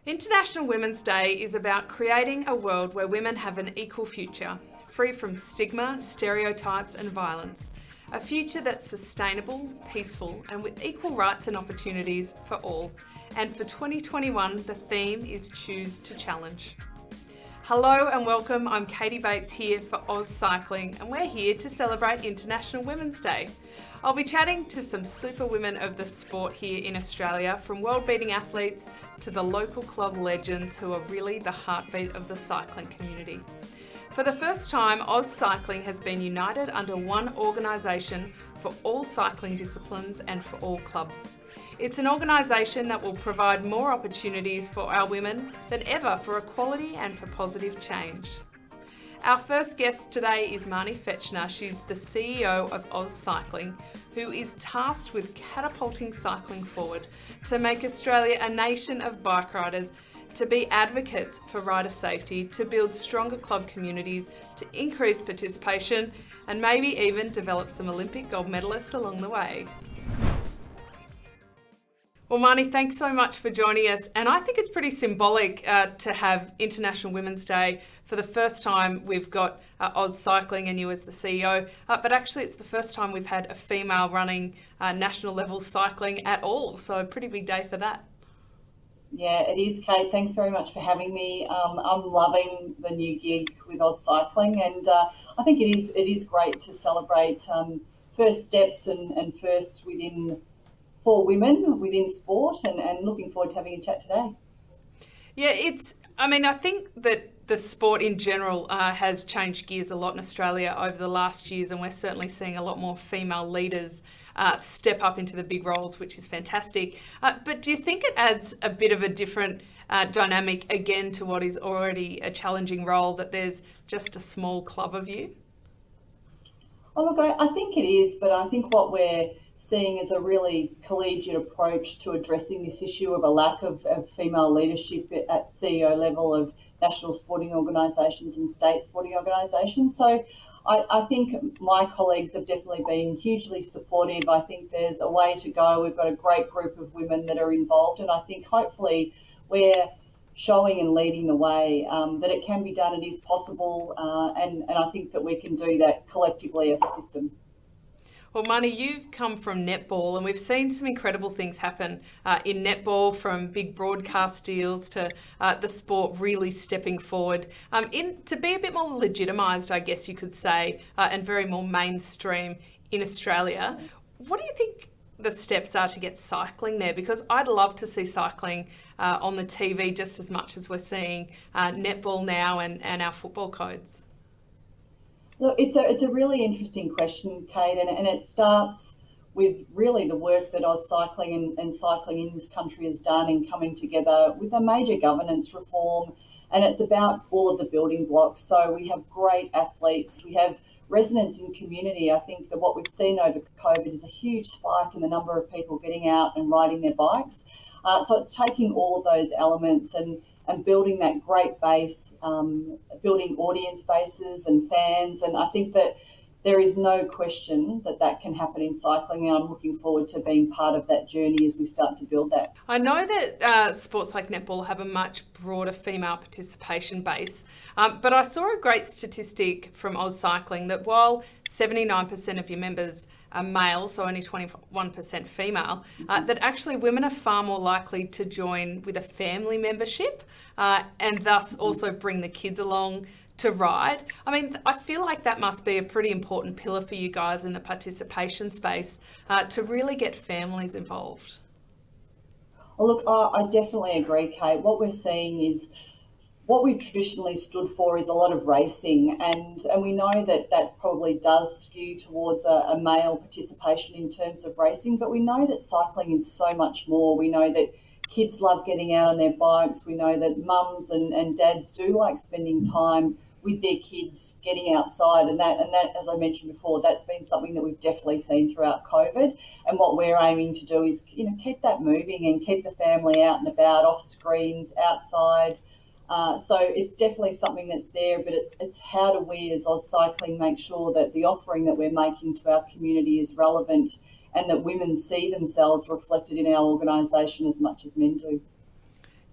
International Women's Day is about creating a world where women have an equal future, free from stigma, stereotypes and violence. A future that's sustainable, peaceful and with equal rights and opportunities for all. And for 2021, the theme is Choose to Challenge. Hello and welcome, I'm Katie Bates here for AusCycling and we're here to celebrate International Women's Day. I'll be chatting to some superwomen of the sport here in Australia, from world-beating athletes to the local club legends who are really the heartbeat of the cycling community. For the first time, AusCycling has been united under one organisation for all cycling disciplines and for all clubs. It's an organisation that will provide more opportunities for our women than ever for equality and for positive change. Our first guest today is Marne Fechner. She's the CEO of AusCycling, who is tasked with catapulting cycling forward to make Australia a nation of bike riders, to be advocates for rider safety, to build stronger club communities, to increase participation, and maybe even develop some Olympic gold medalists along the way. Well, Marne, thanks so much for joining us. And I think it's pretty symbolic to have International Women's Day. For the first time, we've got AusCycling and you as the CEO, but actually it's the first time we've had a female running national level cycling at all. So a pretty big day for that. Yeah, it is, Kate. Thanks very much for having me. I'm loving the new gig with AusCycling, and I think it is great to celebrate first steps and firsts for women within sport, and looking forward to having a chat today. Yeah, I think that the sport in general has changed gears a lot in Australia over the last years, and we're certainly seeing a lot more female leaders step up into the big roles, which is fantastic. But do you think it adds a bit of a different dynamic again to what is already a challenging role, that there's just a small club of you? Oh, look, I think it is, but I think what we're seeing is a really collegiate approach to addressing this issue of a lack of female leadership at CEO level of national sporting organisations and state sporting organisations. So I think my colleagues have definitely been hugely supportive. I think there's a way to go. We've got a great group of women that are involved, and I think hopefully we're showing and leading the way that it can be done, it is possible, and I think that we can do that collectively as a system. Well, Marne, you've come from netball, and we've seen some incredible things happen in netball, from big broadcast deals to the sport really stepping forward to be a bit more legitimised, I guess you could say, and very more mainstream in Australia. What do you think the steps are to get cycling there? Because I'd love to see cycling on the TV just as much as we're seeing netball now and our football codes. Look, it's a really interesting question, Kate, and it starts with really the work that AusCycling and cycling in this country has done in coming together with a major governance reform, and it's about all of the building blocks. So we have great athletes, we have residents in community. I think that what we've seen over COVID is a huge spike in the number of people getting out and riding their bikes. So it's taking all of those elements and building that great base, building audience bases and fans. And I think that there is no question that can happen in cycling, and I'm looking forward to being part of that journey as we start to build that. I know that sports like netball have a much broader female participation base, but I saw a great statistic from AusCycling that while 79% of your members are male, so only 21% female, that actually women are far more likely to join with a family membership and thus also bring the kids along to ride. I mean, I feel like that must be a pretty important pillar for you guys in the participation space to really get families involved. Well, look, I definitely agree, Kate. What we're seeing is what we've traditionally stood for is a lot of racing, and we know that probably does skew towards a male participation in terms of racing, but we know that cycling is so much more. We know that kids love getting out on their bikes. We know that mums and dads do like spending time with their kids getting outside, and that, as I mentioned before, that's been something that we've definitely seen throughout COVID. And what we're aiming to do is, keep that moving and keep the family out and about, off screens, outside. So it's definitely something that's there, but it's how do we as AusCycling make sure that the offering that we're making to our community is relevant and that women see themselves reflected in our organisation as much as men do.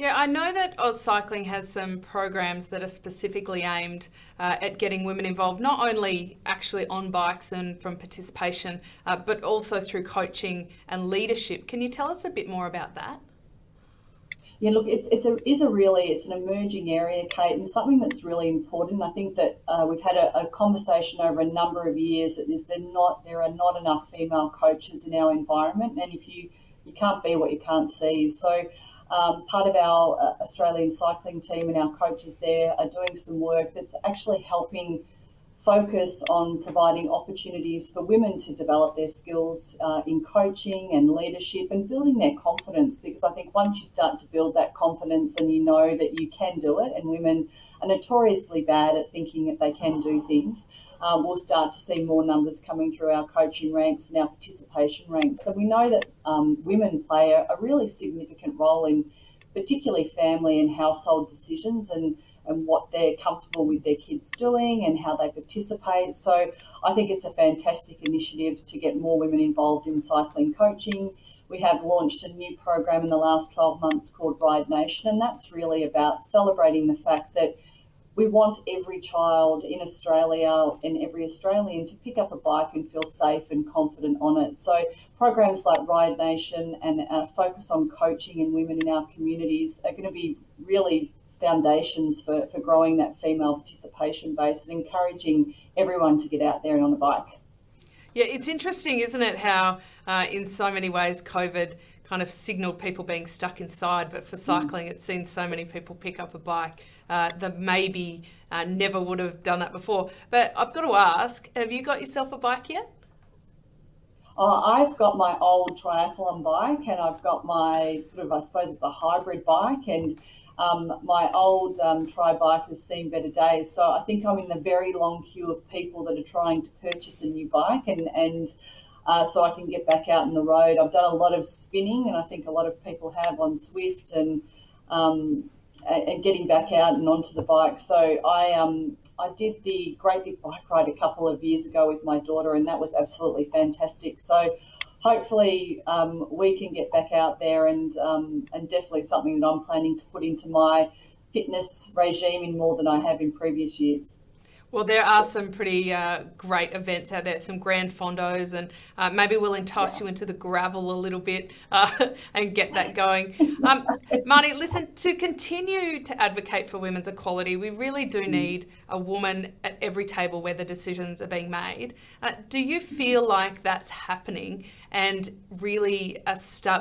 Yeah, I know that AusCycling has some programs that are specifically aimed at getting women involved, not only actually on bikes and from participation, but also through coaching and leadership. Can you tell us a bit more about that? Yeah, look, it's an emerging area, Kate, and something that's really important. I think that we've had a conversation over a number of years that there are not enough female coaches in our environment, and if you can't be what you can't see. So part of our Australian cycling team and our coaches there are doing some work that's actually helping focus on providing opportunities for women to develop their skills in coaching and leadership and building their confidence. Because I think once you start to build that confidence and you know that you can do it, and women are notoriously bad at thinking that they can do things, we'll start to see more numbers coming through our coaching ranks and our participation ranks. So we know that women play a really significant role in particularly family and household decisions, and what they're comfortable with their kids doing and how they participate. So I think it's a fantastic initiative to get more women involved in cycling coaching. We have launched a new program in the last 12 months called Ride Nation, and that's really about celebrating the fact that we want every child in Australia and every Australian to pick up a bike and feel safe and confident on it. So programs like Ride Nation and our focus on coaching and women in our communities are going to be really foundations for growing that female participation base and encouraging everyone to get out there and on a bike. Yeah, it's interesting, isn't it, how in so many ways COVID kind of signalled people being stuck inside, but for cycling it's seen so many people pick up a bike that maybe never would have done that before. But I've got to ask, have you got yourself a bike yet? I've got my old triathlon bike, and I've got my I suppose it's a hybrid bike, and my old tri bike has seen better days. So I think I'm in the very long queue of people that are trying to purchase a new bike, and so I can get back out on the road. I've done a lot of spinning, and I think a lot of people have on Swift, and getting back out and onto the bike. So I did the Great Big Bike Ride a couple of years ago with my daughter, and that was absolutely fantastic. So hopefully we can get back out there, and definitely something that I'm planning to put into my fitness regime in more than I have in previous years. Well, there are some pretty great events out there, some grand fondos, and maybe we'll entice you into the gravel a little bit and get that going. Marnie, listen, to continue to advocate for women's equality, we really do need a woman at every table where the decisions are being made. Do you feel like that's happening, and really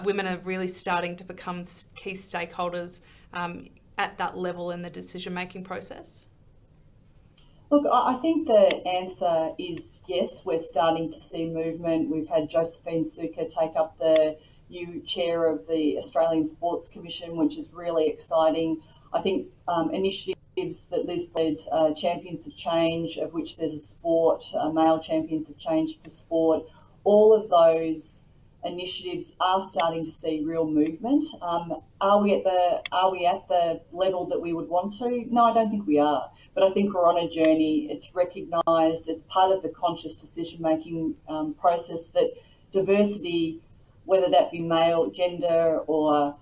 women are really starting to become key stakeholders at that level in the decision-making process? Look, I think the answer is yes, we're starting to see movement. We've had Josephine Suker take up the new chair of the Australian Sports Commission, which is really exciting. I think initiatives that Liz led, Champions of Change, of which there's a sport, male Champions of Change for sport, all of those initiatives are starting to see real movement. Are we at the level that we would want to? No, I don't think we are. But I think we're on a journey. It's recognised. It's part of the conscious decision-making process that diversity, whether that be male, gender, or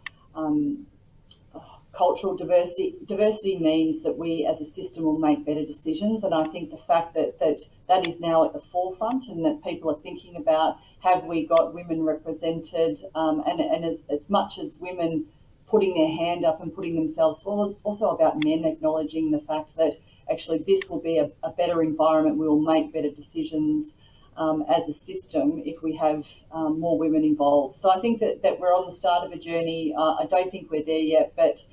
cultural diversity means that we as a system will make better decisions. And I think the fact that is now at the forefront, and that people are thinking about, have we got women represented, and as much as women putting their hand up and putting themselves forward, it's also about men acknowledging the fact that actually this will be a better environment. We will make better decisions as a system if we have more women involved. So I think that we're on the start of a journey. I don't think we're there yet, but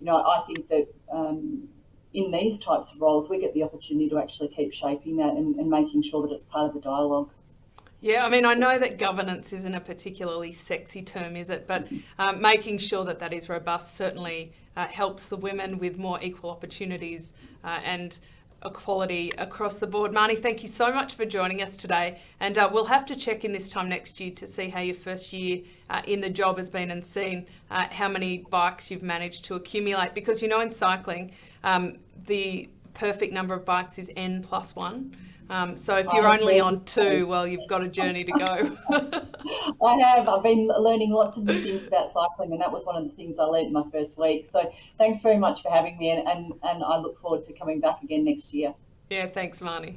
I think that in these types of roles, we get the opportunity to actually keep shaping that and making sure that it's part of the dialogue. Yeah, I mean, I know that governance isn't a particularly sexy term, is it? But making sure that is robust certainly helps the women with more equal opportunities and equality across the board. Marnie, thank you so much for joining us today. And we'll have to check in this time next year to see how your first year in the job has been, and seeing how many bikes you've managed to accumulate. Because in cycling, the perfect number of bikes is N+1. So if I you're have only learned on 2, well, you've got a journey to go. I have. I've been learning lots of new things about cycling, and that was one of the things I learned in my first week. So thanks very much for having me, and I look forward to coming back again next year. Yeah, thanks, Marnie.